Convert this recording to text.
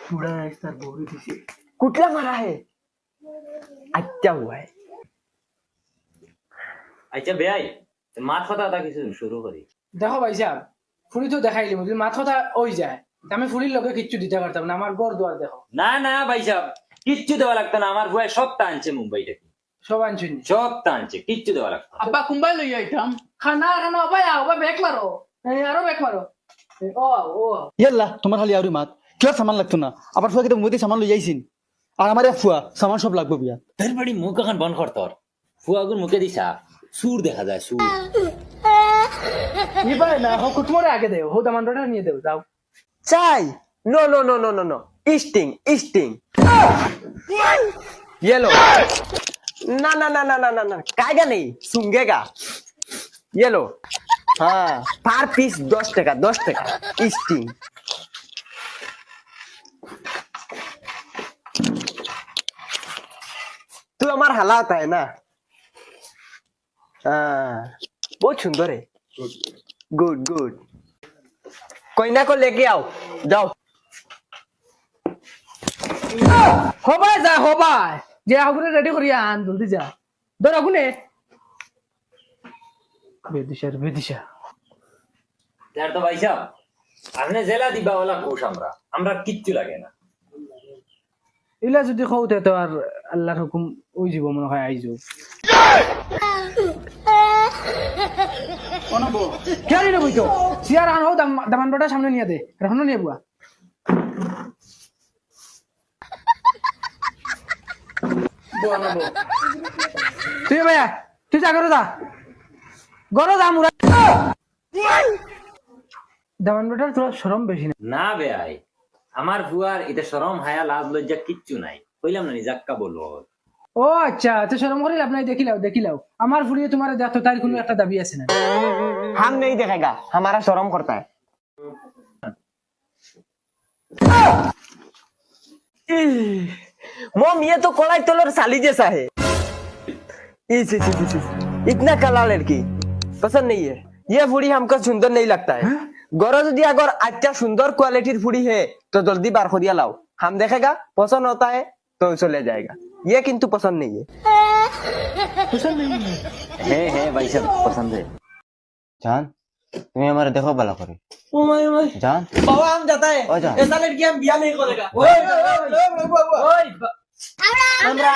थोड़ा ऐसा बोल दीजिए। कुठला मारा है अच्छा हुआ है আচ্ছা বেয়াই মাছ কথা এটা কিছু শুরু করি দেখো ভাই সাহেব ফুলি তো দেখাইলি যদি মাছ কথা ওই যায় আমি ফুলির লোকে কিচ্ছু দিতে পারতাম না আমার ঘর দুয়ার দেখো না না ভাই সাহেব কিচ্ছু দেওয়া লাগতো না আমার বুয়া সব টানছে মুম্বাই থেকে সব আনছুন সব টানছে কিচ্ছু দেওয়া লাগতো না। আব্বা কুম্বাই লই আইতাম খানা খানা আব্বা আব্বা ব্যাক মারো আরো ব্যাক মারো ও ও ইয়াল্লা তোমার খালি আরো মাত কিয় সামান লাগতো না আবার ফুয়া কিন্তু মুদি সামান লই যাইছিন আর আমার ফুয়া সামান সব লাগবে বিয়া তোর বাড়ি মুখ এখন বন কর তোর ফুয়াগুর মুখে দিছা সুর দেখা যায় সুর এবার না হোক তোমার আগে দেও হো দামানটা নিয়ে দেও যাও চাই no no no no no no sting sting yellow ना ना ना ना ना ना ना कायगा नहीं सूंघेगा येलो हाँ पर पीस 10 टका स्टिंग तू हमारा हला होता है ना हाँ बहुत सुंदर है गुड गुड कोयना को लेके आओ जाओ হবাই যা হবাই যে আগুনে রেডি করিয়া আন জলদি যা ধর আগুনে বেদিশা তার তো ভাই সাহেব আপনি জেলা দিবা ওলা কোষ আমরা কিচ্ছু লাগে না ইলা যদি খাওতে তো আর আল্লাহর হুকুম ওই জীব মনে হয় আইজো অনবো কেন রে বইতো সিয়ার আন হো দামানটা সামনে নিয়ে দে রাখনো নিয়ে বুয়া তুই ভাইয়া তুই যা করো যা গরো যা মুরা দামানটার তোর শরম বেশি না না বেয়াই আমার বুয়ার এটা শরম হায়া লাজ লজ্জা কিচ্ছু নাই কইলাম না জাক্কা বলবো ও আচ্ছা তো শরম করি আপনার দেখিলাও আমার ফুলিয়ে তোমার দেখো তার কোনো একটা দাবি আছে না हम नहीं देखेगा हमारा शर्म करता है मोम ये तो कोलाई तोलर साली जैसा है इतना काला लड़की पसंद नहीं है ये फुड़ी हमको सुंदर नहीं लगता है गौरव यदि अगर अच्छा सुंदर क्वालिटी फुड़ी है तो जल्दी बार खोदिया लाओ हम देखेगा पसंद होता है तो चले जाएगा ये किंतु पसंद नहीं है भाई साहब पसंद है जान तुम्हें हमारे देखो भला करे जान बाबा हम जाता है ओ जा ऐसा लड़की हम बिया नहीं करेगा আমরা